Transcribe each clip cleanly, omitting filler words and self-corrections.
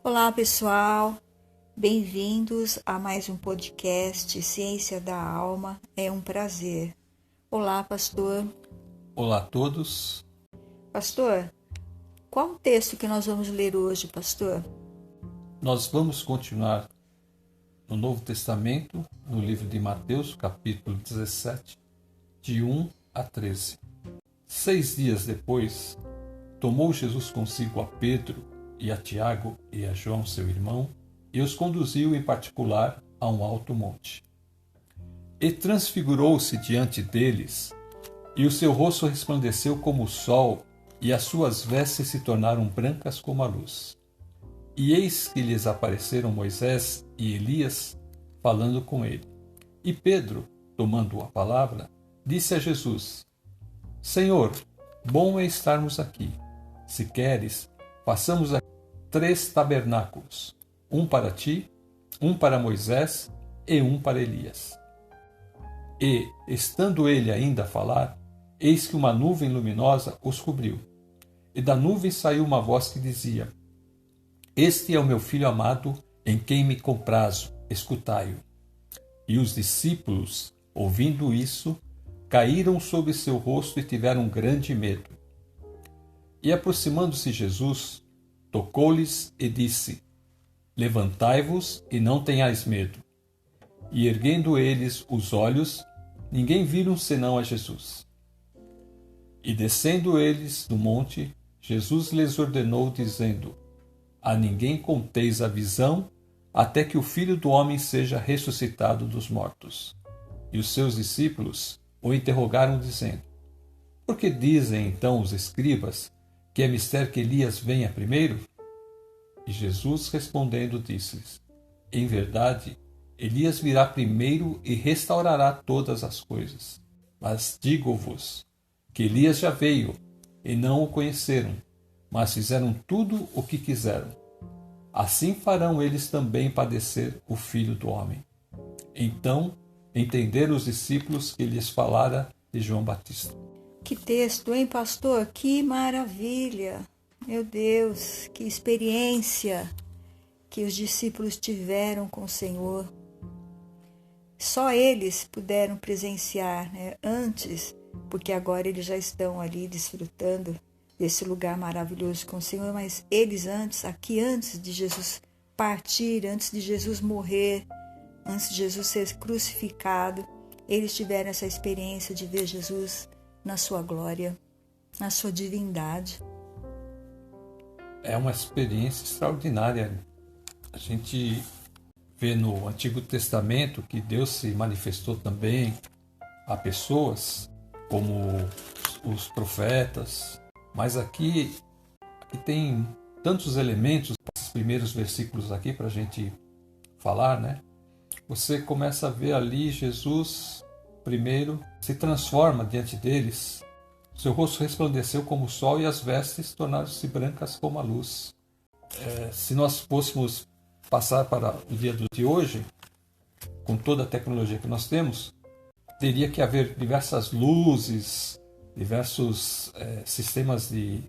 Olá, pessoal. Bem-vindos a mais um podcast Ciência da Alma. É um prazer. Olá, pastor. Olá a todos. Pastor, qual o texto que nós vamos ler hoje, pastor? Nós vamos continuar no Novo Testamento, no livro de Mateus, capítulo 17, de 1 a 13. 6 dias depois, tomou Jesus consigo a Pedro e a Tiago e a João, seu irmão, e os conduziu em particular a um alto monte. E transfigurou-se diante deles, e o seu rosto resplandeceu como o sol, e as suas vestes se tornaram brancas como a luz. E eis que lhes apareceram Moisés e Elias, falando com ele. E Pedro, tomando a palavra, disse a Jesus: Senhor, bom é estarmos aqui. Se queres, façamos aqui 3 tabernáculos, um para ti, um para Moisés e um para Elias. E, estando ele ainda a falar, eis que uma nuvem luminosa os cobriu. E da nuvem saiu uma voz que dizia: Este é o meu filho amado, em quem me comprazo, escutai-o. E os discípulos, ouvindo isso, caíram sobre seu rosto e tiveram grande medo. E aproximando-se Jesus, tocou-lhes e disse: Levantai-vos e não tenhais medo. E erguendo eles os olhos, ninguém viram senão a Jesus. E descendo eles do monte, Jesus lhes ordenou, dizendo: A ninguém conteis a visão, até que o Filho do Homem seja ressuscitado dos mortos. E os seus discípulos o interrogaram, dizendo: Por que dizem então os escribas que é mister que Elias venha primeiro? E Jesus respondendo disse-lhes: Em verdade, Elias virá primeiro e restaurará todas as coisas. Mas digo-vos que Elias já veio, e não o conheceram, mas fizeram tudo o que quiseram. Assim farão eles também padecer o Filho do Homem. Então entenderam os discípulos que lhes falara de João Batista. Que texto, hein, pastor? Que maravilha! Meu Deus, que experiência que os discípulos tiveram com o Senhor. Só eles puderam presenciar, antes, porque agora eles já estão ali desfrutando desse lugar maravilhoso com o Senhor, mas eles antes de Jesus partir, antes de Jesus morrer, antes de Jesus ser crucificado, eles tiveram essa experiência de ver Jesus na sua glória, na sua divindade. É uma experiência extraordinária. A gente vê no Antigo Testamento que Deus se manifestou também a pessoas como os profetas, mas aqui tem tantos elementos, esses primeiros versículos aqui para a gente falar, né? Você começa a ver ali Jesus primeiro se transforma diante deles. Seu rosto resplandeceu como o sol e as vestes tornaram-se brancas como a luz. Se nós fôssemos passar para o dia de hoje, com toda a tecnologia que nós temos, teria que haver diversas luzes, diversos sistemas de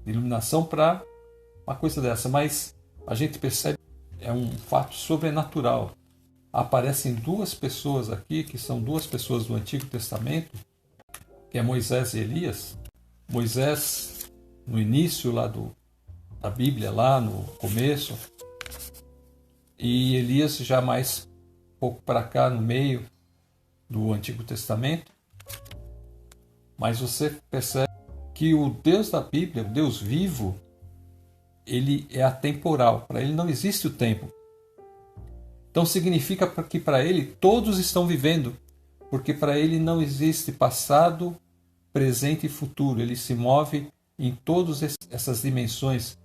iluminação para uma coisa dessa, mas a gente percebe que é um fato sobrenatural. Aparecem 2 pessoas aqui, que são 2 pessoas do Antigo Testamento, que é Moisés e Elias. Moisés, no início lá da Bíblia, lá no começo, e Elias já mais pouco para cá, no meio do Antigo Testamento. Mas você percebe que o Deus da Bíblia, o Deus vivo, ele é atemporal. Para ele não existe o tempo. Então significa que para ele todos estão vivendo, porque para ele não existe passado, presente e futuro. Ele se move em todas essas dimensões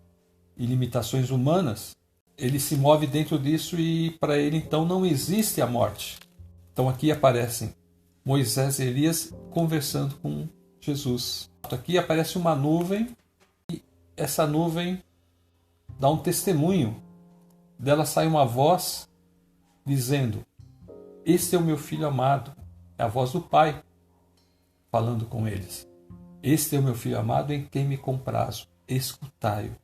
e limitações humanas. Ele se move dentro disso e para ele então não existe a morte. Então aqui aparecem Moisés e Elias conversando com Jesus. Aqui aparece uma nuvem e essa nuvem dá um testemunho. Dela sai uma voz dizendo: Este é o meu filho amado. É a voz do Pai falando com eles. Este é o meu filho amado em quem me comprazo. Escutai-o.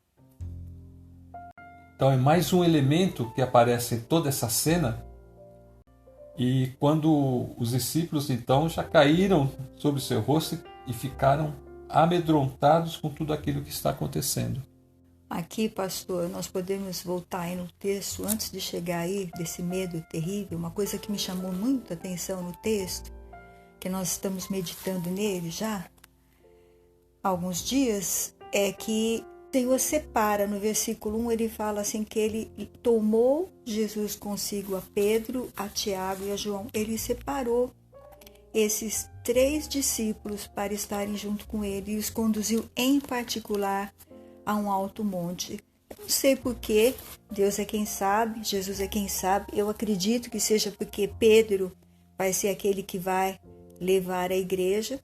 Então é mais um elemento que aparece em toda essa cena. E quando os discípulos então já caíram sobre o seu rosto e ficaram amedrontados com tudo aquilo que está acontecendo. Aqui, pastor, nós podemos voltar aí no texto, antes de chegar aí desse medo terrível, uma coisa que me chamou muita atenção no texto, que nós estamos meditando nele já há alguns dias, é que o Senhor separa, no versículo 1, ele fala assim que ele tomou Jesus consigo a Pedro, a Tiago e a João. Ele separou esses 3 discípulos para estarem junto com ele e os conduziu em particular a um alto monte. Eu não sei porquê, Deus é quem sabe, Jesus é quem sabe. Eu acredito que seja porque Pedro vai ser aquele que vai levar a igreja.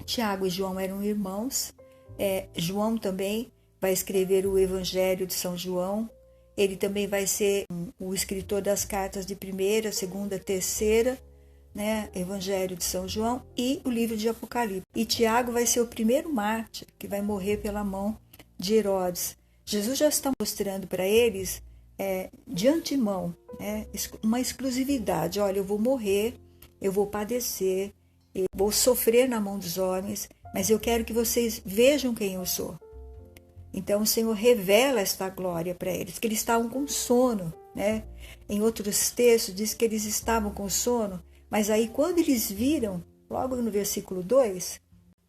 Tiago e João eram irmãos. João também vai escrever o Evangelho de São João. Ele também vai ser o escritor das cartas de 1ª, 2ª, 3ª, né? Evangelho de São João e o livro de Apocalipse. E Tiago vai ser o primeiro mártir que vai morrer pela mão de Herodes. Jesus já está mostrando para eles de antemão, né, uma exclusividade. Olha, eu vou morrer, eu vou padecer, eu vou sofrer na mão dos homens, mas eu quero que vocês vejam quem eu sou. Então o Senhor revela esta glória para eles, que eles estavam com sono, né? Em outros textos diz que eles estavam com sono, mas aí quando eles viram, logo no versículo 2,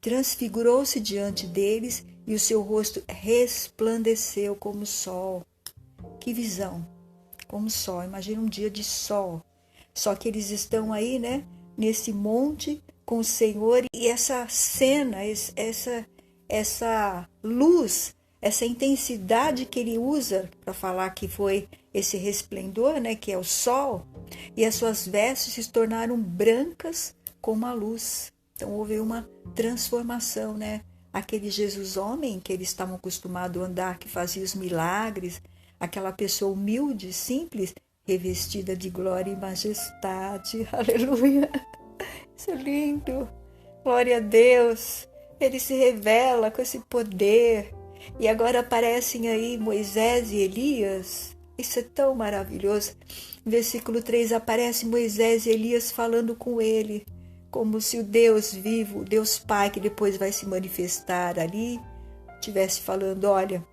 transfigurou-se diante deles e o seu rosto resplandeceu como o sol. Que visão! Como o sol, imagina um dia de sol. Só que eles estão aí, né? Nesse monte com o Senhor e essa cena, essa luz, essa intensidade que ele usa para falar que foi esse resplendor, né, que é o sol, e as suas vestes se tornaram brancas como a luz. Então houve uma transformação, né? Aquele Jesus homem que eles estavam acostumados a andar, que fazia os milagres, aquela pessoa humilde, simples, revestida de glória e majestade. Aleluia! Isso é lindo! Glória a Deus! Ele se revela com esse poder. E agora aparecem aí Moisés e Elias. Isso é tão maravilhoso. No versículo 3 aparece Moisés e Elias falando com ele, como se o Deus vivo, o Deus Pai, que depois vai se manifestar ali, estivesse falando, olha,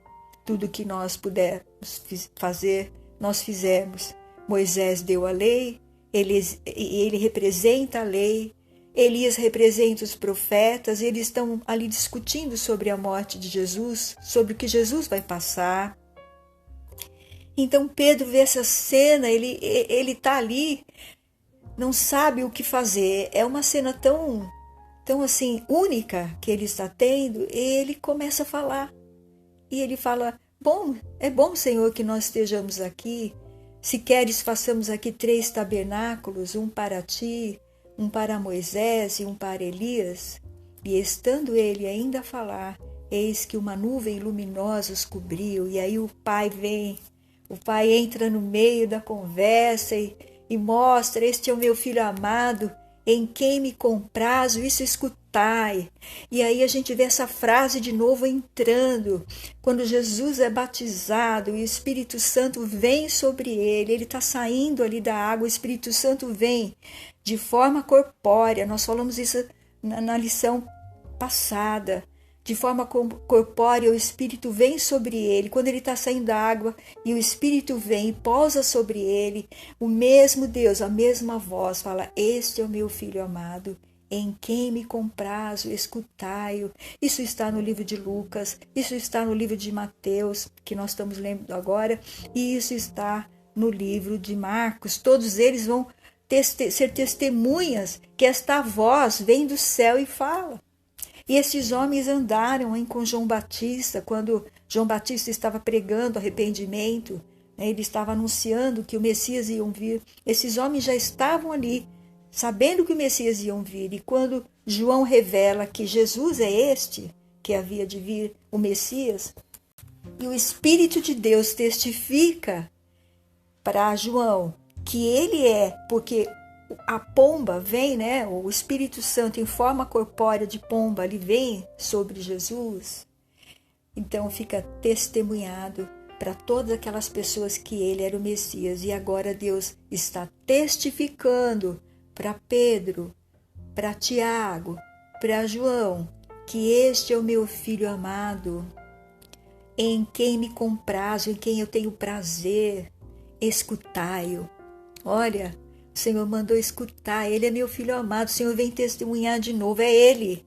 tudo que nós pudermos fazer, nós fizemos. Moisés deu a lei, ele representa a lei, Elias representa os profetas, e eles estão ali discutindo sobre a morte de Jesus, sobre o que Jesus vai passar. Então Pedro vê essa cena, ele está ali, não sabe o que fazer. É uma cena tão assim, única que ele está tendo, e ele começa a falar. E ele fala, é bom, Senhor, que nós estejamos aqui. Se queres, façamos aqui 3 tabernáculos, um para ti, um para Moisés e um para Elias. E estando ele ainda a falar, eis que uma nuvem luminosa os cobriu, e aí o pai vem, o pai entra no meio da conversa e mostra, este é o meu filho amado, em quem me comprazo, isso escutai. E aí a gente vê essa frase de novo entrando, quando Jesus é batizado e o Espírito Santo vem sobre ele está saindo ali da água, o Espírito Santo vem de forma corpórea, nós falamos isso na lição passada, de forma corpórea o Espírito vem sobre ele, quando ele está saindo da água e o Espírito vem e pousa sobre ele, o mesmo Deus, a mesma voz fala, este é o meu filho amado, em quem me comprazo, escutai-o. Isso está no livro de Lucas, isso está no livro de Mateus, que nós estamos lendo agora, e isso está no livro de Marcos. Todos eles vão ser testemunhas que esta voz vem do céu e fala. E esses homens andaram com João Batista, quando João Batista estava pregando arrependimento, né? Ele estava anunciando que o Messias ia vir. Esses homens já estavam ali, sabendo que o Messias ia vir. E quando João revela que Jesus é este, que havia de vir o Messias, e o Espírito de Deus testifica para João que ele é, porque a pomba vem, né? O Espírito Santo em forma corpórea de pomba, ele vem sobre Jesus. Então fica testemunhado para todas aquelas pessoas que ele era o Messias. E agora Deus está testificando para Pedro, para Tiago, para João, que este é o meu filho amado, em quem me comprazo, em quem eu tenho prazer, escutai-o. Olha, o Senhor mandou escutar, ele é meu filho amado, o Senhor vem testemunhar de novo, é ele,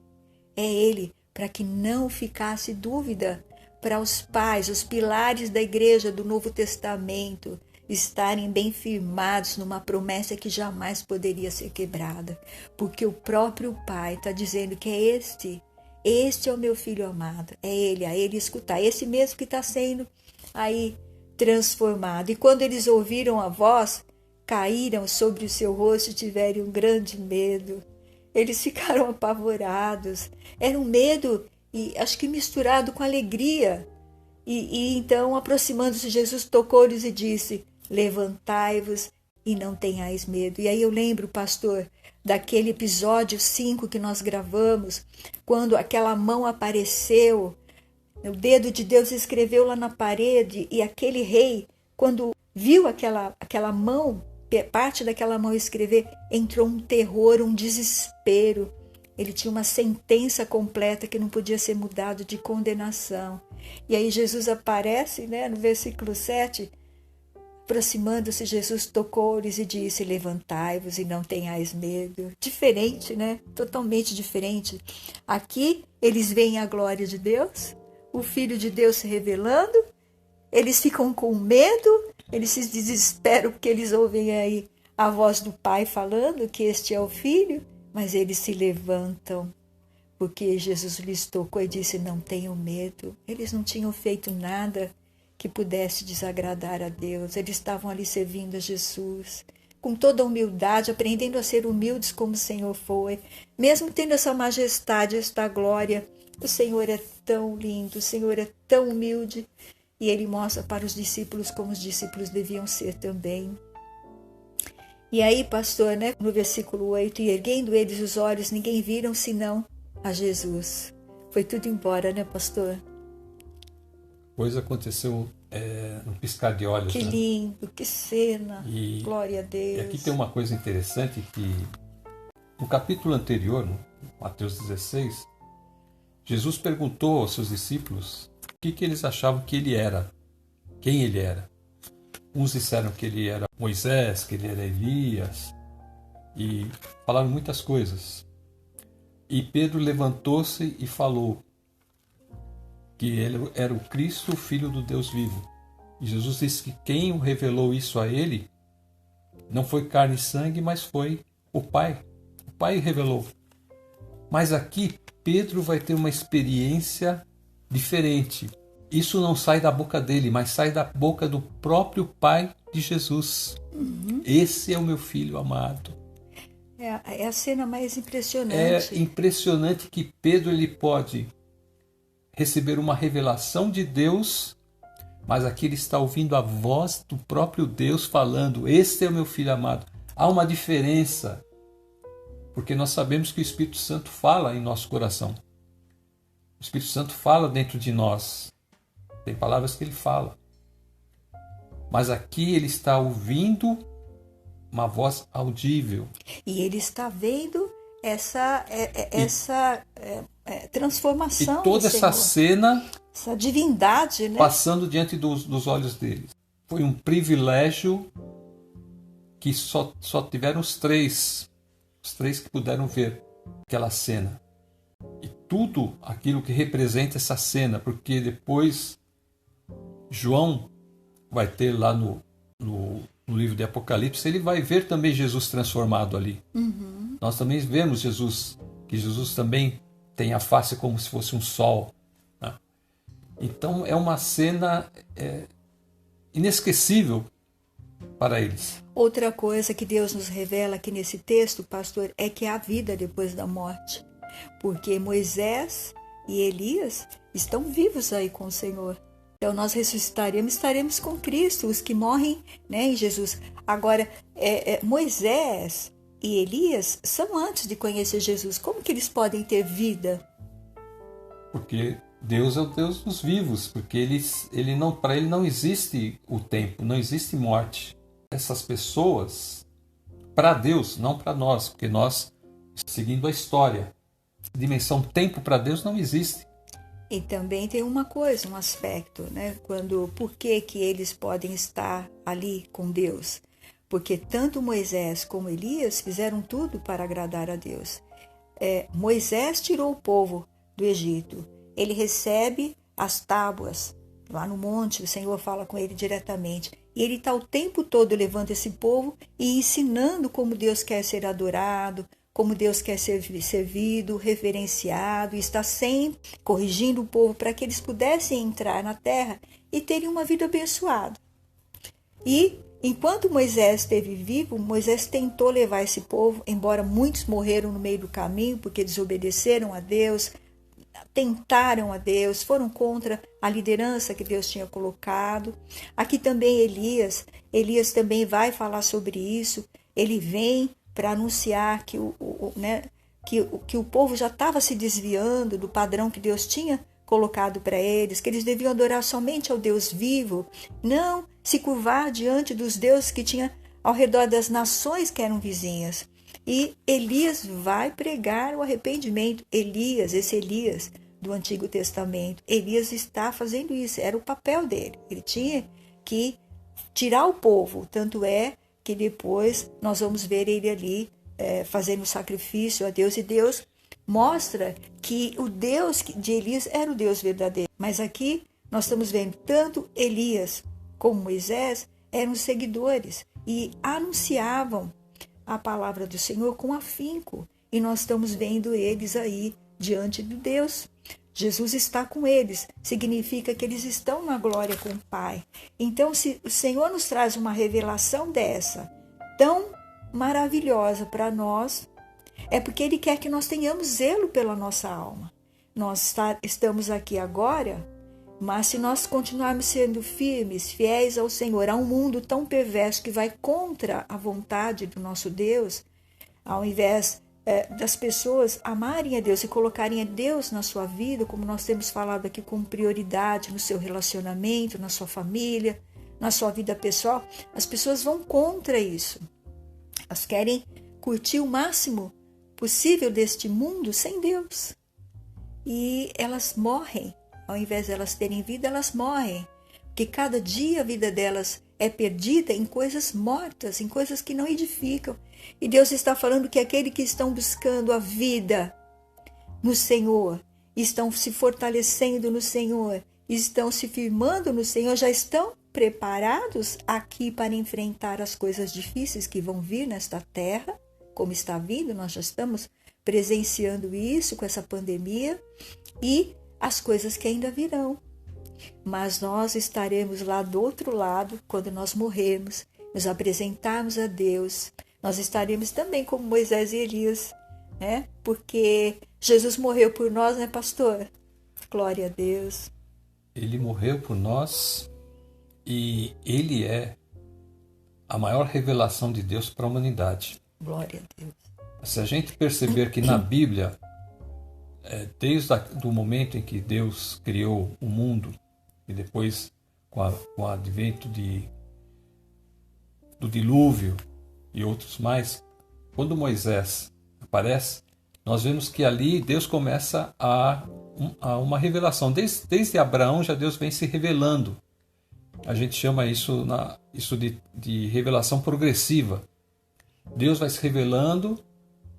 para que não ficasse dúvida, para os pais, os pilares da igreja do Novo Testamento estarem bem firmados numa promessa que jamais poderia ser quebrada, porque o próprio Pai está dizendo que é este é o meu filho amado, é ele, a ele escutar, esse mesmo que está sendo aí transformado. E quando eles ouviram a voz, caíram sobre o seu rosto e tiveram um grande medo. Eles ficaram apavorados, era um medo, e acho que misturado com alegria. E então, aproximando-se, Jesus tocou-lhes e disse: levantai-vos e não tenhais medo. E aí eu lembro, pastor, daquele episódio 5 que nós gravamos, quando aquela mão apareceu, o dedo de Deus escreveu lá na parede, e aquele rei, quando viu aquela mão, parte daquela mão escrever, entrou um terror, um desespero. Ele tinha uma sentença completa que não podia ser mudado, de condenação. E aí Jesus aparece, no versículo 7, aproximando-se, Jesus tocou-lhes e disse: levantai-vos e não tenhais medo. Diferente, Totalmente diferente. Aqui eles veem a glória de Deus, o Filho de Deus se revelando, eles ficam com medo, eles se desesperam porque eles ouvem aí a voz do Pai falando que este é o Filho, mas eles se levantam, porque Jesus lhes tocou e disse: não tenham medo. Eles não tinham feito nada que pudesse desagradar a Deus, eles estavam ali servindo a Jesus, com toda a humildade, aprendendo a ser humildes como o Senhor foi, mesmo tendo essa majestade, esta glória. O Senhor é tão lindo, o Senhor é tão humilde, e Ele mostra para os discípulos como os discípulos deviam ser também. E aí, pastor, no versículo 8, e erguendo eles os olhos, ninguém viram senão a Jesus. Foi tudo embora, pastor? Coisa aconteceu no piscar de olhos. Que lindo, que cena, glória a Deus. E aqui tem uma coisa interessante, que no capítulo anterior, no Mateus 16, Jesus perguntou aos seus discípulos o que eles achavam que ele era, quem ele era. Uns disseram que ele era Moisés, que ele era Elias, e falaram muitas coisas. E Pedro levantou-se e falou que ele era o Cristo, o Filho do Deus vivo. E Jesus disse que quem o revelou isso a ele não foi carne e sangue, mas foi o Pai. O Pai revelou. Mas aqui Pedro vai ter uma experiência diferente. Isso não sai da boca dele, mas sai da boca do próprio Pai de Jesus. Esse é o meu filho amado. É a cena mais impressionante. É impressionante que Pedro ele pode receber uma revelação de Deus, mas aqui ele está ouvindo a voz do próprio Deus falando: este é o meu filho amado. Há uma diferença, porque nós sabemos que o Espírito Santo fala em nosso coração. O Espírito Santo fala dentro de nós. Tem palavras que ele fala. Mas aqui ele está ouvindo uma voz audível. E ele está vendo essa transformação. E toda essa cena, essa divindade, passando diante dos olhos dele. Foi um privilégio que só tiveram os três que puderam ver aquela cena. E tudo aquilo que representa essa cena, porque depois João vai ter lá no livro de Apocalipse, ele vai ver também Jesus transformado ali. Nós também vemos que Jesus também tem a face como se fosse um sol. Então é uma cena inesquecível para eles. Outra coisa que Deus nos revela aqui nesse texto, pastor, é que há vida depois da morte. Porque Moisés e Elias estão vivos aí com o Senhor. Então nós ressuscitaremos, estaremos com Cristo, os que morrem em Jesus. Agora, Moisés e Elias são antes de conhecer Jesus. Como que eles podem ter vida? Porque Deus é o Deus dos vivos, porque para ele não existe o tempo, não existe morte. Essas pessoas, para Deus, não para nós, porque nós, seguindo a história, dimensão tempo para Deus não existe. E também tem uma coisa, um aspecto, né? Por que eles podem estar ali com Deus? Porque tanto Moisés como Elias fizeram tudo para agradar a Deus. Moisés tirou o povo do Egito. Ele recebe as tábuas lá no monte, o Senhor fala com ele diretamente. E ele está o tempo todo levando esse povo e ensinando como Deus quer ser adorado, como Deus quer ser servido, reverenciado, e está sempre corrigindo o povo para que eles pudessem entrar na terra e terem uma vida abençoada. E enquanto Moisés esteve vivo, Moisés tentou levar esse povo, embora muitos morreram no meio do caminho porque desobedeceram a Deus, tentaram a Deus, foram contra a liderança que Deus tinha colocado. Aqui também Elias também vai falar sobre isso. Ele vem para anunciar que o povo já estava se desviando do padrão que Deus tinha colocado para eles, que eles deviam adorar somente ao Deus vivo, não se curvar diante dos deuses que tinha ao redor das nações que eram vizinhas. E Elias vai pregar o arrependimento. Esse Elias do Antigo Testamento, Elias está fazendo isso, era o papel dele. Ele tinha que tirar o povo, tanto é que depois nós vamos ver ele ali fazendo sacrifício a Deus, e Deus mostra que o Deus de Elias era o Deus verdadeiro. Mas aqui nós estamos vendo tanto Elias como Moisés eram seguidores e anunciavam a palavra do Senhor com afinco, e nós estamos vendo eles aí diante de Deus. Jesus está com eles, significa que eles estão na glória com o Pai. Então, se o Senhor nos traz uma revelação dessa, tão maravilhosa para nós, é porque Ele quer que nós tenhamos zelo pela nossa alma. Nós estamos aqui agora, mas se nós continuarmos sendo firmes, fiéis ao Senhor, há um mundo tão perverso que vai contra a vontade do nosso Deus, ao invés das pessoas amarem a Deus e colocarem a Deus na sua vida, como nós temos falado aqui, como prioridade no seu relacionamento, na sua família, na sua vida pessoal, as pessoas vão contra isso. Elas querem curtir o máximo possível deste mundo sem Deus. E elas morrem. Ao invés de elas terem vida, elas morrem. Porque cada dia a vida delas é perdida em coisas mortas, em coisas que não edificam. E Deus está falando que aqueles que estão buscando a vida no Senhor, estão se fortalecendo no Senhor, estão se firmando no Senhor, já estão preparados aqui para enfrentar as coisas difíceis que vão vir nesta terra, como está vindo, nós já estamos presenciando isso com essa pandemia, e as coisas que ainda virão. Mas nós estaremos lá do outro lado, quando nós morrermos, nos apresentarmos a Deus. Nós estaremos também como Moisés e Elias, né? Porque Jesus morreu por nós, né, pastor? Glória a Deus. Ele morreu por nós e Ele é a maior revelação de Deus para a humanidade. Glória a Deus. Se a gente perceber que na Bíblia, desde o momento em que Deus criou o mundo, e depois com o advento do dilúvio e outros mais, quando Moisés aparece, nós vemos que ali Deus começa a uma revelação. Desde Abraão já Deus vem se revelando. A gente chama isso de revelação progressiva. Deus vai se revelando,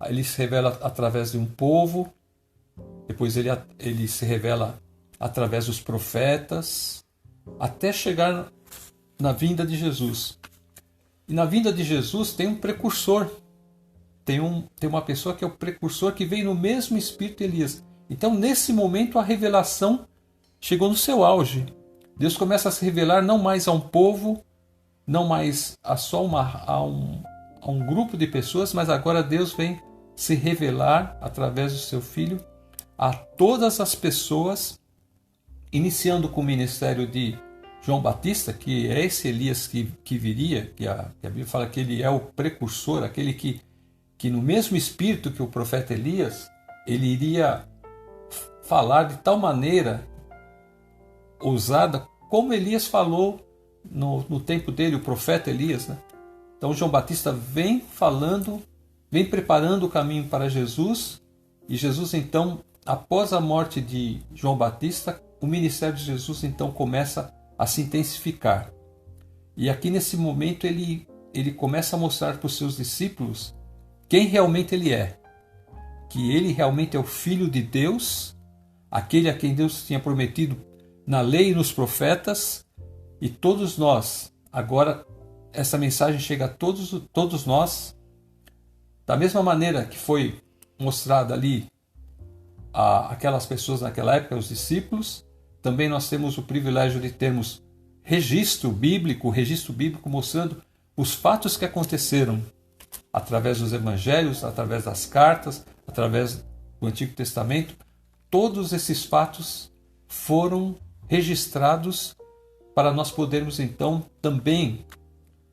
Ele se revela através de um povo, depois ele se revela através dos profetas, até chegar na vinda de Jesus. E na vinda de Jesus tem um precursor, tem uma pessoa que é o precursor, que veio no mesmo espírito de Elias. Então, nesse momento, a revelação chegou no seu auge. Deus começa a se revelar não mais a um povo, não mais a só a um grupo de pessoas, mas agora Deus vem se revelar através do seu Filho a todas as pessoas, iniciando com o ministério de João Batista, que é esse Elias que viria, que a Bíblia fala que ele é o precursor, aquele que no mesmo espírito que o profeta Elias, ele iria falar de tal maneira ousada, como Elias falou no tempo dele, o profeta Elias, né? Então João Batista vem falando, vem preparando o caminho para Jesus, e Jesus então, após a morte de João Batista, o ministério de Jesus então começa a se intensificar. E aqui nesse momento ele começa a mostrar para os seus discípulos quem realmente ele é. Que ele realmente é o Filho de Deus, aquele a quem Deus tinha prometido na lei e nos profetas, e todos nós, agora essa mensagem chega a todos nós, da mesma maneira que foi mostrada ali aquelas pessoas naquela época, os discípulos, também nós temos o privilégio de termos registro bíblico mostrando os fatos que aconteceram através dos evangelhos, através das cartas, através do Antigo Testamento. Todos esses fatos foram registrados para nós podermos então também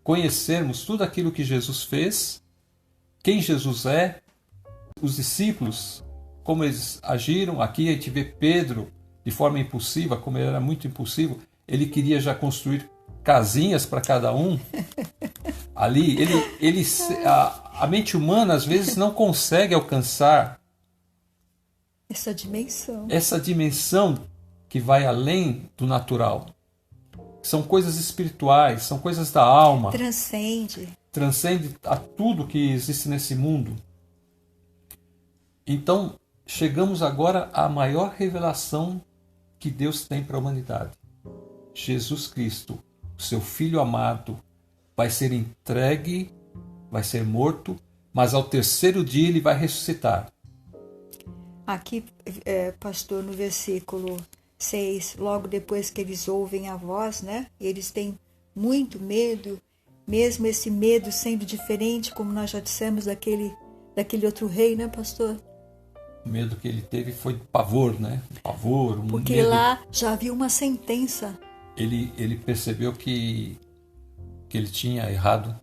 conhecermos tudo aquilo que Jesus fez, quem Jesus é, os discípulos, como eles agiram. Aqui a gente vê Pedro de forma impulsiva, como ele era muito impulsivo, ele queria já construir casinhas para cada um. Ali, a mente humana às vezes não consegue alcançar essa dimensão que vai além do natural. São coisas espirituais, são coisas da alma. Transcende a tudo que existe nesse mundo. Então, chegamos agora à maior revelação que Deus tem para a humanidade. Jesus Cristo, o seu Filho amado, vai ser entregue, vai ser morto, mas ao terceiro dia ele vai ressuscitar. Aqui, pastor, no versículo 6, logo depois que eles ouvem a voz, né? E eles têm muito medo, mesmo esse medo sendo diferente, como nós já dissemos, daquele outro rei, né, pastor? O medo que ele teve foi pavor, né? Pavor, um porque medo. Lá já havia uma sentença. Ele percebeu que ele tinha errado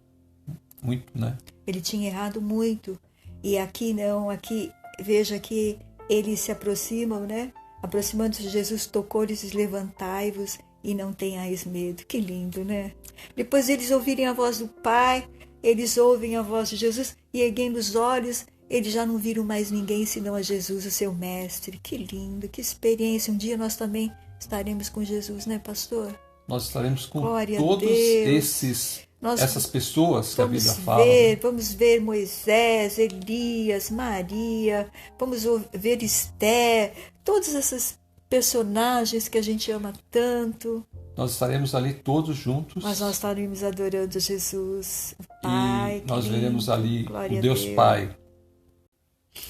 muito, né? Ele tinha errado muito. E aqui não, aqui veja que eles se aproximam, né? Aproximando-se de Jesus, tocou-lhes, levantai-vos e não tenhais medo. Que lindo, né? Depois eles ouvirem a voz do Pai, eles ouvem a voz de Jesus e erguendo os olhos, eles já não viram mais ninguém senão a Jesus, o seu mestre. Que lindo, que experiência. Um dia nós também estaremos com Jesus, né, pastor? Nós estaremos com Glória todos essas pessoas que a Bíblia fala. Vamos ver Moisés, Elias, Maria, vamos ver Esther, todos esses personagens que a gente ama tanto. Nós estaremos ali todos juntos. Mas nós estaremos adorando Jesus, o Pai. E nós veremos ali o Deus Pai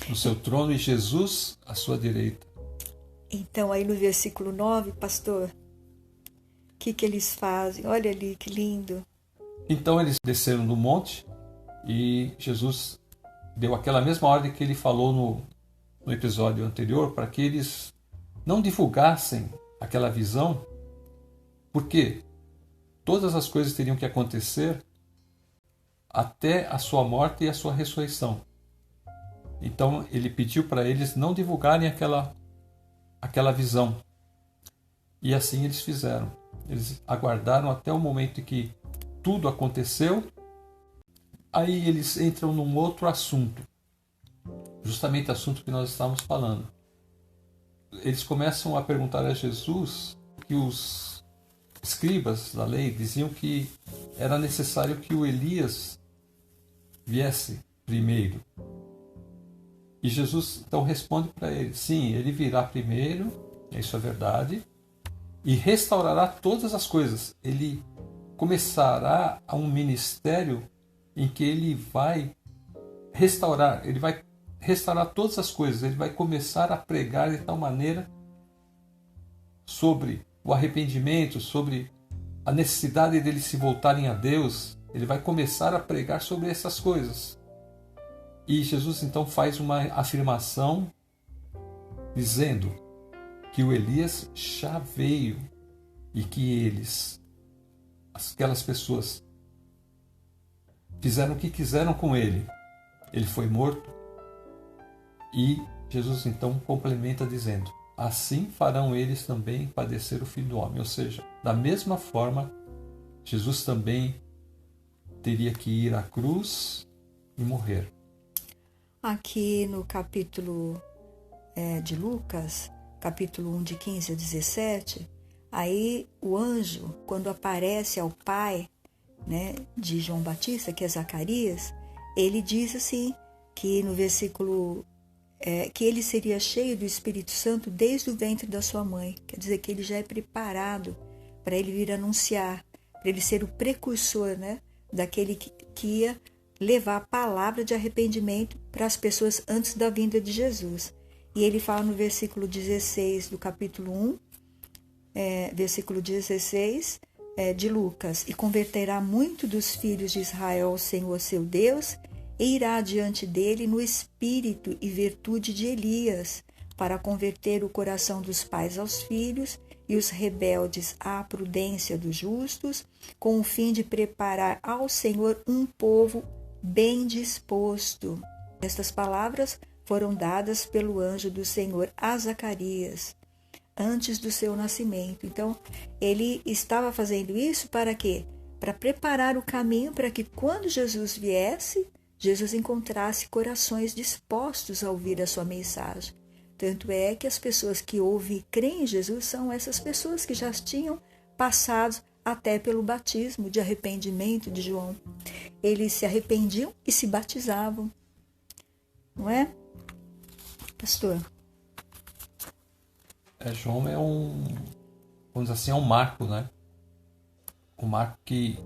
no seu trono e Jesus à sua direita. Então aí no versículo 9, pastor, o que eles fazem? Olha ali, que lindo. Então eles desceram do monte e Jesus deu aquela mesma ordem que ele falou no episódio anterior, para que eles não divulgassem aquela visão, porque todas as coisas teriam que acontecer até a sua morte e a sua ressurreição. Então ele pediu para eles não divulgarem aquela visão. E assim eles fizeram. Eles aguardaram até o momento em que tudo aconteceu. Aí eles entram num outro assunto, justamente o assunto que nós estávamos falando. Eles começam a perguntar a Jesus que os escribas da lei diziam que era necessário que o Elias viesse primeiro. E Jesus então responde para eles: sim, ele virá primeiro, isso é verdade, e restaurará todas as coisas. Ele começará um ministério em que ele vai restaurar todas as coisas. Ele vai começar a pregar de tal maneira sobre o arrependimento, sobre a necessidade deles se voltarem a Deus. Ele vai começar a pregar sobre essas coisas. E Jesus então faz uma afirmação dizendo que o Elias já veio e que aquelas pessoas, fizeram o que quiseram com ele. Ele foi morto e Jesus então complementa dizendo assim farão eles também padecer o Filho do Homem. Ou seja, da mesma forma, Jesus também teria que ir à cruz e morrer. Aqui no capítulo de Lucas, capítulo 1, de 15 a 17, aí o anjo, quando aparece ao pai, né, de João Batista, que é Zacarias, ele diz assim, que no versículo, que ele seria cheio do Espírito Santo desde o ventre da sua mãe. Quer dizer que ele já é preparado para ele vir anunciar, para ele ser o precursor, né, daquele que ia levar a palavra de arrependimento para as pessoas antes da vinda de Jesus. E ele fala no versículo 16 do capítulo 1, versículo 16 de Lucas: e converterá muito dos filhos de Israel ao Senhor seu Deus, e irá diante dele no espírito e virtude de Elias, para converter o coração dos pais aos filhos e os rebeldes à prudência dos justos, com o fim de preparar ao Senhor um povo bem disposto. Estas palavras foram dadas pelo anjo do Senhor a Zacarias, antes do seu nascimento. Então, ele estava fazendo isso para quê? Para preparar o caminho para que quando Jesus viesse, Jesus encontrasse corações dispostos a ouvir a sua mensagem. Tanto é que as pessoas que ouvem e creem em Jesus são essas pessoas que já tinham passado até pelo batismo de arrependimento de João. Eles se arrependiam e se batizavam. Não é, pastor? João vamos dizer assim, é um marco, né? Um marco que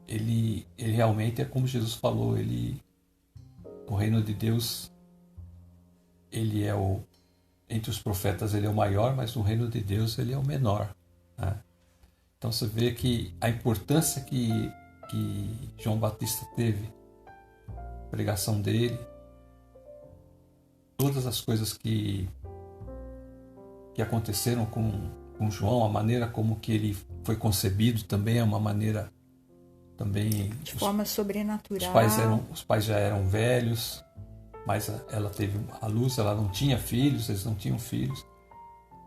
ele realmente é como Jesus falou, o reino de Deus, ele é entre os profetas ele é o maior, mas no reino de Deus ele é o menor, né? Então você vê que a importância que João Batista teve, a pregação dele, todas as coisas que aconteceram com João, a maneira como que ele foi concebido também é uma maneira também de forma sobrenatural. Os pais já eram velhos, mas ela teve a luz, ela não tinha filhos, eles não tinham filhos.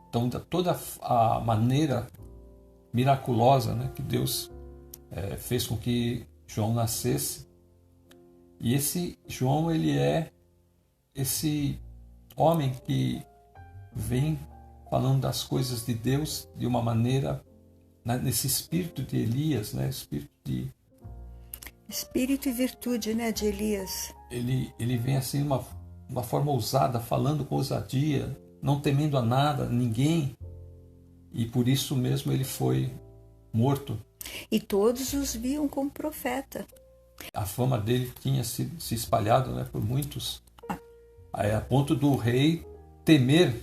Então toda a maneira miraculosa, né, que Deus fez com que João nascesse. E esse João, ele é esse homem que vem falando das coisas de Deus de uma maneira, nesse espírito de Elias, né? Espírito e virtude, né, de Elias. Ele vem assim uma forma ousada, falando com ousadia, não temendo a nada, ninguém. E por isso mesmo ele foi morto. E todos os viam como profeta. A fama dele tinha se espalhado, né, por muitos, a ponto do rei temer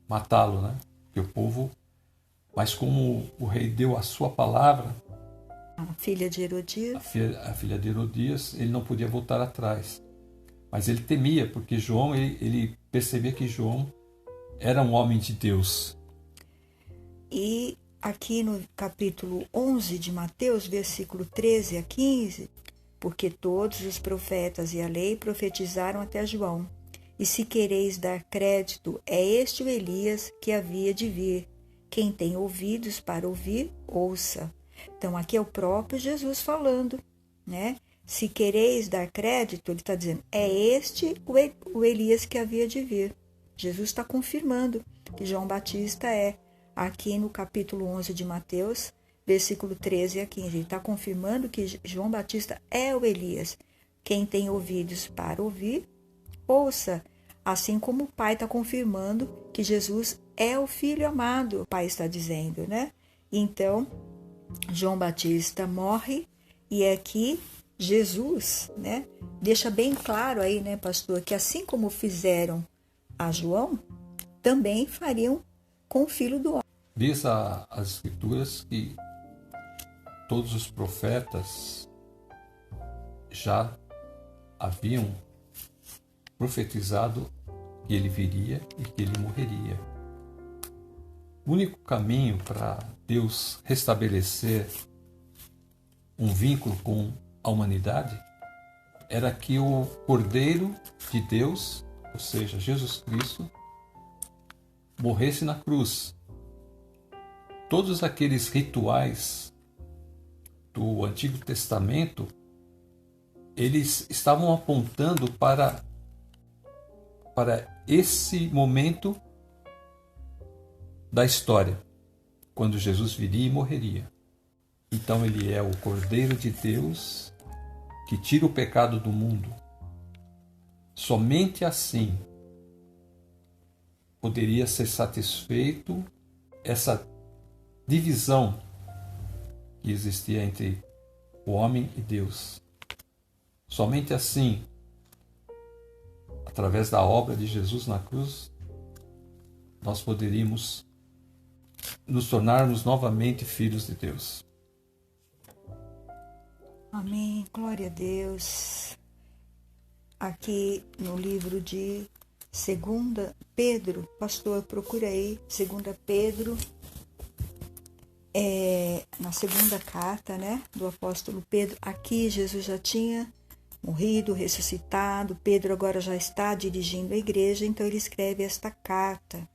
matá-lo, né? Porque o povo, mas como o rei deu a sua palavra, a filha de Herodias, a filha de Herodias, ele não podia voltar atrás. Mas ele temia, porque João, ele percebia que João era um homem de Deus. E aqui no capítulo 11 de Mateus, versículo 13 a 15, porque todos os profetas e a lei profetizaram até João. E se quereis dar crédito, é este o Elias que havia de vir. Quem tem ouvidos para ouvir, ouça. Então, aqui é o próprio Jesus falando, né? Se quereis dar crédito, ele está dizendo, é este o Elias que havia de vir. Jesus está confirmando que João Batista é. Aqui no capítulo 11 de Mateus, versículo 13 a 15, ele está confirmando que João Batista é o Elias. Quem tem ouvidos para ouvir, ouça, assim como o Pai está confirmando que Jesus é o Filho amado, o Pai está dizendo, né? Então, João Batista morre e aqui Jesus, né, deixa bem claro aí, né, pastor, que assim como fizeram a João, também fariam com o Filho do Homem. Diz as Escrituras que todos os profetas já haviam profetizado que ele viria e que ele morreria. O único caminho para Deus restabelecer um vínculo com a humanidade era que o Cordeiro de Deus, ou seja, Jesus Cristo, morresse na cruz. Todos aqueles rituais do Antigo Testamento, eles estavam apontando para esse momento da história, quando Jesus viria e morreria. Então ele é o Cordeiro de Deus que tira o pecado do mundo. Somente assim poderia ser satisfeito essa divisão que existia entre o homem e Deus. Somente assim, através da obra de Jesus na cruz, nós poderíamos nos tornarmos novamente filhos de Deus. Amém. Glória a Deus. Aqui no livro de 2 Pedro, pastor, procura aí, 2 Pedro, na segunda carta, né, do apóstolo Pedro. Aqui Jesus já tinha morrido, ressuscitado, Pedro agora já está dirigindo a igreja, então ele escreve esta carta.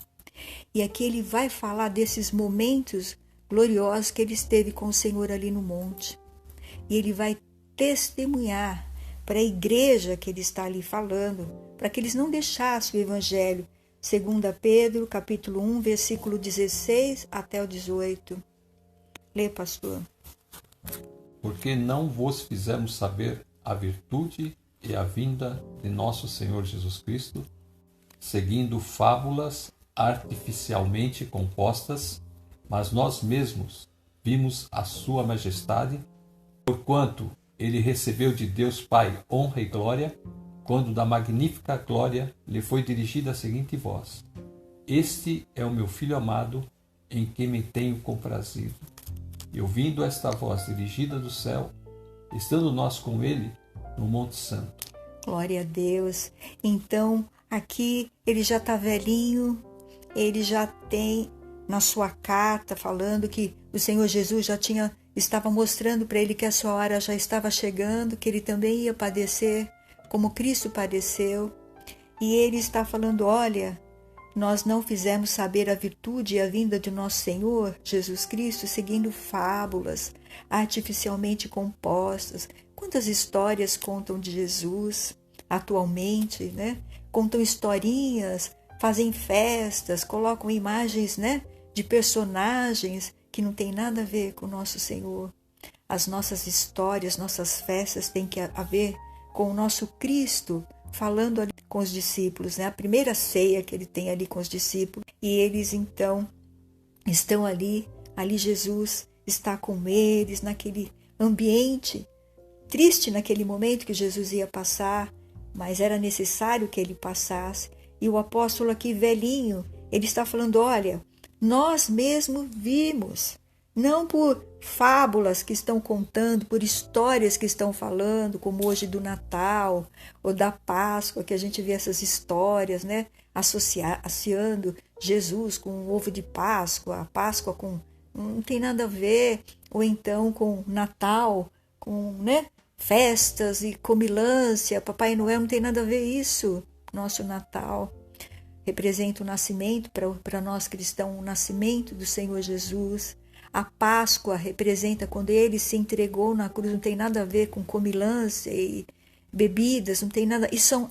E aqui ele vai falar desses momentos gloriosos que ele esteve com o Senhor ali no monte. E ele vai testemunhar para a igreja que ele está ali falando, para que eles não deixassem o evangelho. 2 Pedro, capítulo 1, versículo 16 até o 18. Lê, pastor. Porque não vos fizemos saber a virtude e a vinda de nosso Senhor Jesus Cristo, seguindo fábulas artificialmente compostas, mas nós mesmos vimos a sua majestade, porquanto ele recebeu de Deus Pai honra e glória, quando da magnífica glória lhe foi dirigida a seguinte voz: Este é o meu Filho amado, em quem me tenho comprazido. E ouvindo esta voz dirigida do céu, estando nós com ele no Monte Santo. Glória a Deus. Então, aqui ele já está velhinho, ele já tem na sua carta falando que o Senhor Jesus estava mostrando para ele que a sua hora já estava chegando, que ele também ia padecer como Cristo padeceu. E ele está falando, olha, nós não fizemos saber a virtude e a vinda de nosso Senhor Jesus Cristo seguindo fábulas artificialmente compostas. Quantas histórias contam de Jesus atualmente, né? Contam historinhas, fazem festas, colocam imagens, né, de personagens que não tem nada a ver com o nosso Senhor. As nossas histórias, nossas festas têm que ver com o nosso Cristo falando ali com os discípulos, né? A primeira ceia que ele tem ali com os discípulos. E eles então estão ali Jesus está com eles naquele ambiente triste, naquele momento que Jesus ia passar, mas era necessário que ele passasse. E o apóstolo aqui velhinho, ele está falando, olha, nós mesmos vimos, não por fábulas que estão contando, por histórias que estão falando, como hoje do Natal ou da Páscoa, que a gente vê essas histórias, né, associando Jesus com o ovo de Páscoa, a Páscoa com não tem nada a ver, ou então com Natal, com, né, festas e comilância, Papai Noel, não tem nada a ver isso. Nosso Natal representa o nascimento, para nós cristãos, o nascimento do Senhor Jesus. A Páscoa representa quando ele se entregou na cruz, não tem nada a ver com comilância e bebidas, não tem nada. E são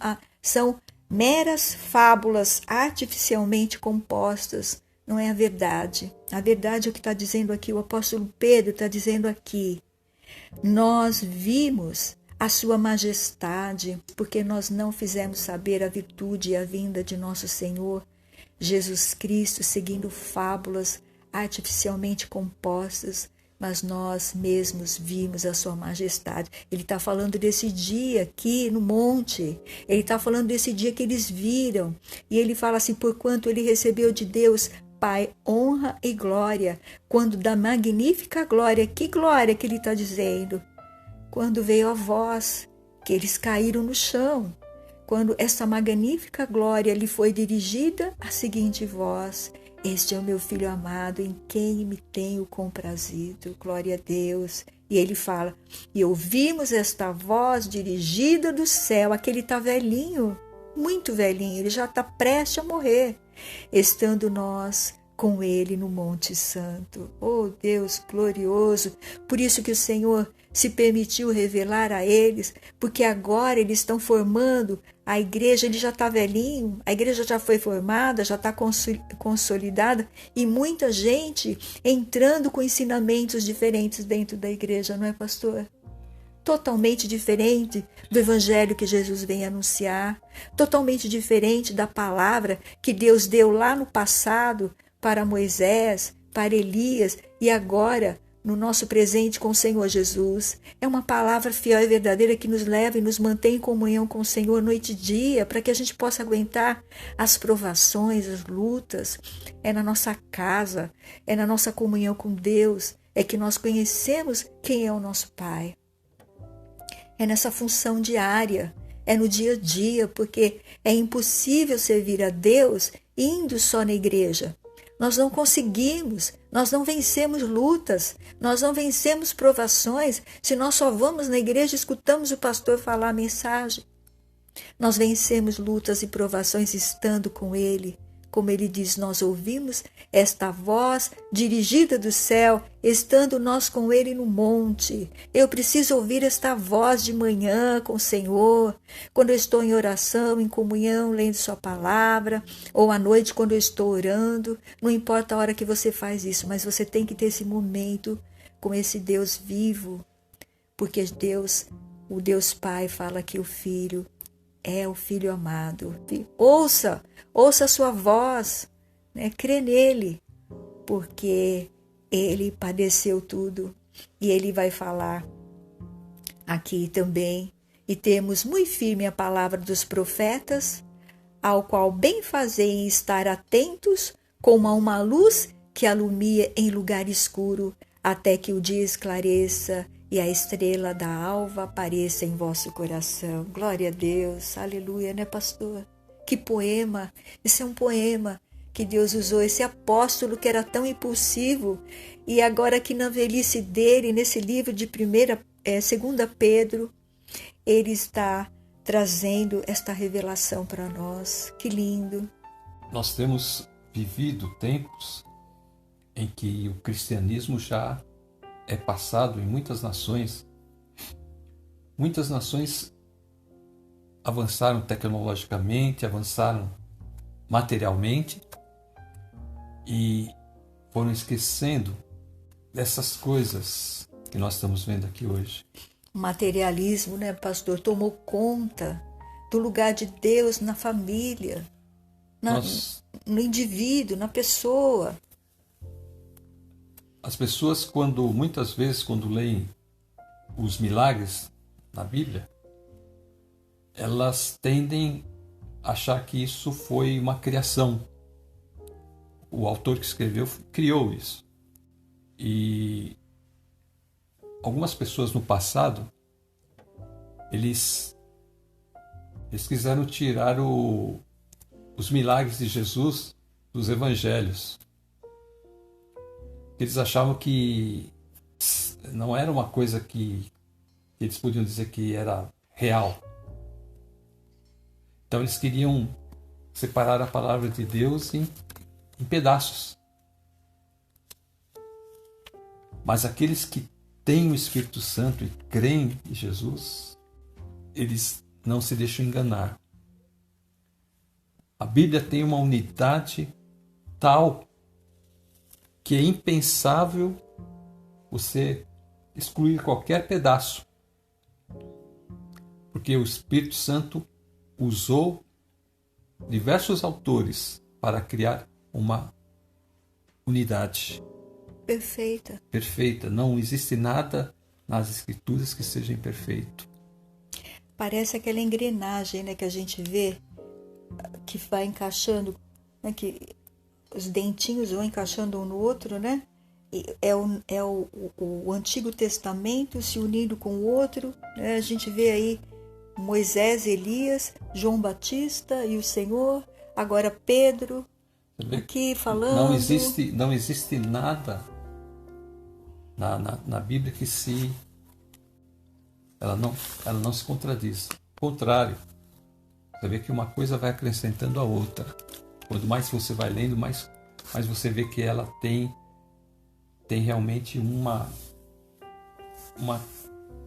meras fábulas artificialmente compostas, não é a verdade. A verdade é o que está dizendo aqui, o apóstolo Pedro está dizendo aqui. Nós vimos a sua majestade, porque nós não fizemos saber a virtude e a vinda de nosso Senhor Jesus Cristo, seguindo fábulas artificialmente compostas, mas nós mesmos vimos a sua majestade. Ele está falando desse dia aqui no monte, ele está falando desse dia que eles viram, e ele fala assim, porquanto ele recebeu de Deus Pai, honra e glória, quando da magnífica glória, que glória que ele está dizendo? Quando veio a voz, que eles caíram no chão, quando essa magnífica glória lhe foi dirigida, a seguinte voz, este é o meu Filho amado, em quem me tenho comprazido, glória a Deus. E ele fala, e ouvimos esta voz dirigida do céu, aquele está velhinho, muito velhinho, ele já está prestes a morrer. estando nós com ele no Monte Santo. Oh Deus glorioso, por isso que o Senhor se permitiu revelar a eles, porque agora eles estão formando a igreja, ele já está velhinho, a igreja já foi formada, já está consolidada, e muita gente entrando com ensinamentos diferentes dentro da igreja, não é, pastor? Totalmente diferente do evangelho que Jesus vem anunciar, totalmente diferente da palavra que Deus deu lá no passado para Moisés, para Elias e agora no nosso presente com o Senhor Jesus. É uma palavra fiel e verdadeira que nos leva e nos mantém em comunhão com o Senhor noite e dia, para que a gente possa aguentar as provações, as lutas. É na nossa casa, é na nossa comunhão com Deus, é que nós conhecemos quem é o nosso Pai. É nessa função diária, é no dia a dia, porque é impossível servir a Deus indo só na igreja. Nós não conseguimos, nós não vencemos lutas, nós não vencemos provações se nós só vamos na igreja e escutamos o pastor falar a mensagem. Nós vencemos lutas e provações estando com Ele. Como ele diz, nós ouvimos esta voz dirigida do céu, estando nós com ele no monte. Eu preciso ouvir esta voz de manhã com o Senhor, quando eu estou em oração, em comunhão, lendo sua palavra, ou à noite quando eu estou orando. Não importa a hora que você faz isso, mas você tem que ter esse momento com esse Deus vivo, porque Deus, o Deus Pai, fala que o Filho é o Filho amado. Ouça a sua voz, né? Crê nele, porque ele padeceu tudo e ele vai falar aqui também. E temos muito firme a palavra dos profetas, ao qual bem fazem estar atentos como a uma luz que alumia em lugar escuro, até que o dia esclareça e a estrela da alva apareça em vosso coração. Glória a Deus, aleluia, né, pastor? Que poema, esse é um poema que Deus usou, esse apóstolo que era tão impulsivo, e agora aqui na velhice dele, nesse livro de 2 Pedro, ele está trazendo esta revelação para nós. Que lindo! Nós temos vivido tempos em que o cristianismo já é passado em muitas nações. Muitas nações avançaram tecnologicamente, avançaram materialmente e foram esquecendo dessas coisas que nós estamos vendo aqui hoje. O materialismo, né, pastor, tomou conta do lugar de Deus na família, no indivíduo, na pessoa. As pessoas, muitas vezes, quando leem os milagres na Bíblia, elas tendem a achar que isso foi uma criação. O autor que escreveu criou isso. E algumas pessoas no passado, eles quiseram tirar os milagres de Jesus dos evangelhos. Eles achavam que não era uma coisa que eles podiam dizer que era real. Então eles queriam separar a palavra de Deus em pedaços. Mas aqueles que têm o Espírito Santo e creem em Jesus, eles não se deixam enganar. A Bíblia tem uma unidade tal que é impensável você excluir qualquer pedaço, porque o Espírito Santo usou diversos autores para criar uma unidade perfeita. Não existe nada nas Escrituras que seja imperfeito. Parece aquela engrenagem, né, que a gente vê que vai encaixando, né, que os dentinhos vão encaixando um no outro, né? É o Antigo Testamento se unindo com o outro, né? A gente vê aí Moisés, Elias, João Batista e o Senhor, agora Pedro, aqui falando. Não existe nada na Bíblia que ela não se contradiz. Ao contrário, você vê que uma coisa vai acrescentando a outra. Quanto mais você vai lendo, mais você vê que ela tem realmente uma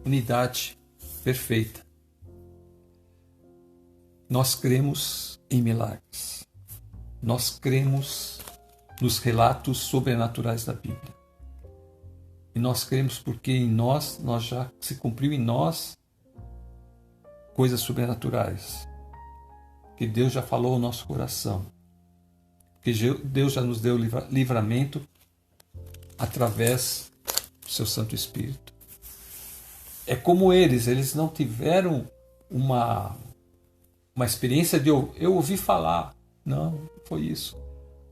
unidade perfeita. Nós cremos em milagres. Nós cremos nos relatos sobrenaturais da Bíblia. E nós cremos porque em nós já se cumpriu em nós coisas sobrenaturais. Que Deus já falou ao nosso coração. Que Deus já nos deu livramento através do seu Santo Espírito. É como eles não tiveram uma experiência de eu ouvi falar. Não, foi isso.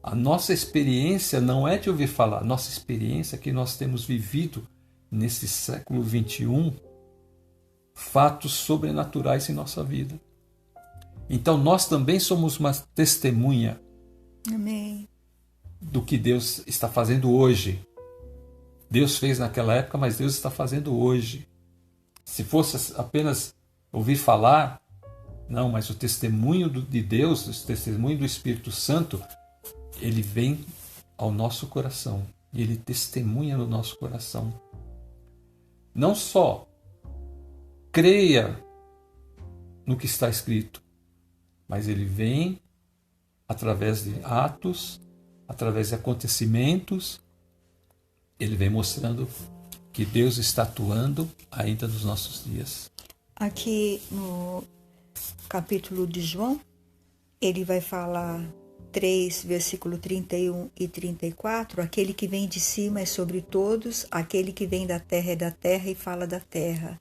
A nossa experiência não é de ouvir falar. A nossa experiência é que nós temos vivido nesse século XXI fatos sobrenaturais em nossa vida. Então nós também somos uma testemunha. Amém. Do que Deus está fazendo hoje. Deus fez naquela época, mas Deus está fazendo hoje. Se fosse apenas ouvir falar, não, mas o testemunho de Deus, o testemunho do Espírito Santo, ele vem ao nosso coração e ele testemunha no nosso coração. Não só creia no que está escrito, mas ele vem através de atos, através de acontecimentos, ele vem mostrando que Deus está atuando ainda nos nossos dias. Aqui no capítulo de João, ele vai falar 3, versículo 31 e 34, aquele que vem de cima é sobre todos, aquele que vem da terra é da terra e fala da terra.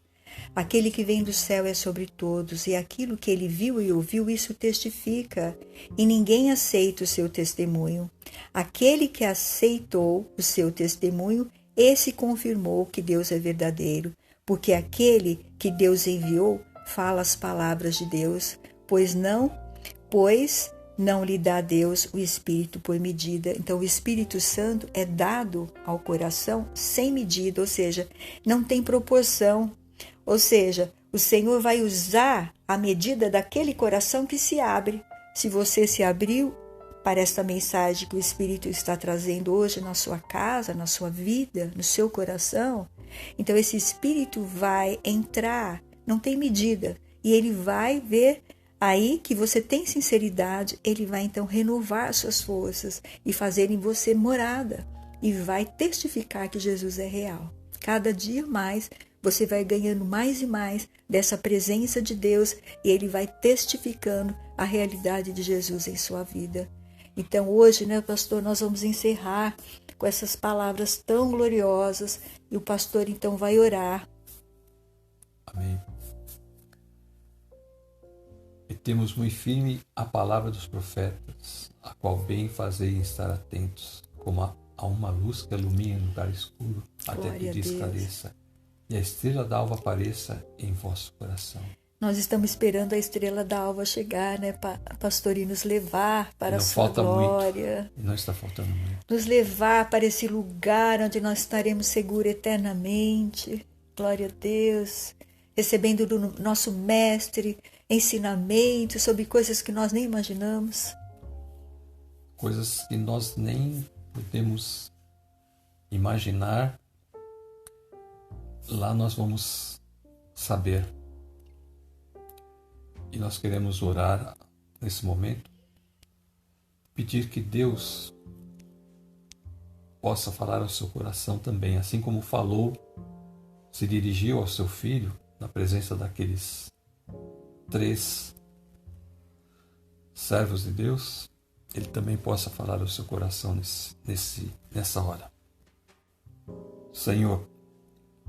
Aquele que vem do céu é sobre todos, e aquilo que ele viu e ouviu, isso testifica, e ninguém aceita o seu testemunho. Aquele que aceitou o seu testemunho, esse confirmou que Deus é verdadeiro, porque aquele que Deus enviou fala as palavras de Deus, pois não lhe dá a Deus o Espírito por medida. Então o Espírito Santo é dado ao coração sem medida, ou seja, não tem proporção. Ou seja, o Senhor vai usar a medida daquele coração que se abre. Se você se abriu para esta mensagem que o Espírito está trazendo hoje na sua casa, na sua vida, no seu coração, então esse Espírito vai entrar, não tem medida, e ele vai ver aí que você tem sinceridade, ele vai então renovar suas forças e fazer em você morada, e vai testificar que Jesus é real. Cada dia mais você vai ganhando mais e mais dessa presença de Deus e ele vai testificando a realidade de Jesus em sua vida. Então hoje, né, pastor, nós vamos encerrar com essas palavras tão gloriosas e o pastor então vai orar. Amém. E temos muito firme a palavra dos profetas, a qual bem fazei estar atentos, como a uma luz que ilumina em lugar escuro, até que o dia esclareça e a estrela da alva apareça em vosso coração. Nós estamos esperando a estrela da alva chegar, né, pastor, e nos levar para a sua glória. E não está faltando muito. Nos levar para esse lugar onde nós estaremos seguros eternamente. Glória a Deus. Recebendo do nosso mestre ensinamentos sobre coisas que nós nem imaginamos. Coisas que nós nem podemos imaginar. Lá nós vamos saber. E nós queremos orar nesse momento, pedir que Deus possa falar ao seu coração também, assim como falou, se dirigiu ao seu filho na presença daqueles 3 servos de Deus, ele também possa falar ao seu coração nessa hora. Senhor,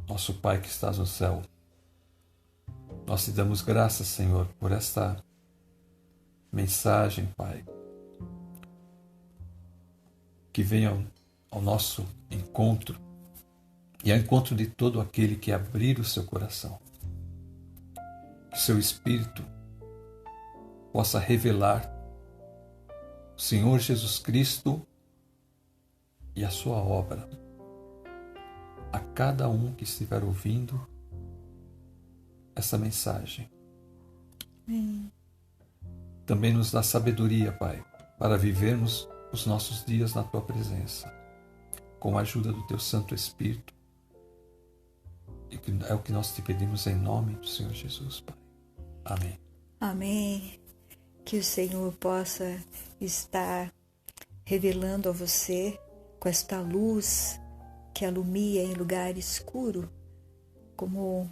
nosso Pai que estás no céu, nós te damos graças, Senhor, por esta mensagem, Pai, que venha ao nosso encontro e ao encontro de todo aquele que abrir o seu coração. Que seu Espírito possa revelar o Senhor Jesus Cristo e a sua obra a cada um que estiver ouvindo essa mensagem. Amém. Também nos dá sabedoria, Pai, para vivermos os nossos dias na Tua presença, com a ajuda do Teu Santo Espírito. E é o que nós te pedimos em nome do Senhor Jesus, Pai. Amém. Amém. Que o Senhor possa estar revelando a você com esta luz que alumia em lugar escuro, como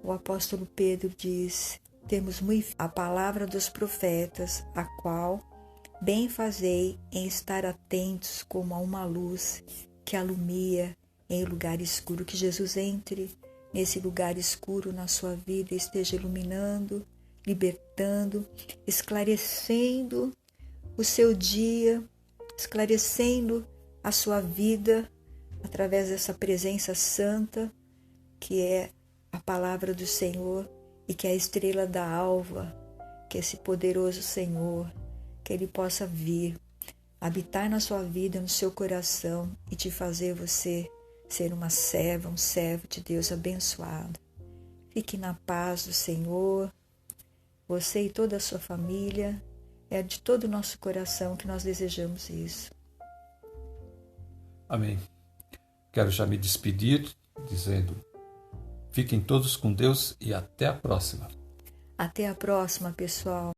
o apóstolo Pedro diz, temos muito a palavra dos profetas, a qual bem fazei em estar atentos como a uma luz que alumia em lugar escuro. Que Jesus entre nesse lugar escuro na sua vida, esteja iluminando, libertando, esclarecendo o seu dia, esclarecendo a sua vida através dessa presença santa que é a palavra do Senhor e que é a estrela da alva, que é esse poderoso Senhor, que Ele possa vir, habitar na sua vida, no seu coração e te fazer você ser uma serva, um servo de Deus abençoado. Fique na paz do Senhor, você e toda a sua família, é de todo o nosso coração que nós desejamos isso. Amém. Quero já me despedir dizendo: fiquem todos com Deus e até a próxima. Até a próxima, pessoal.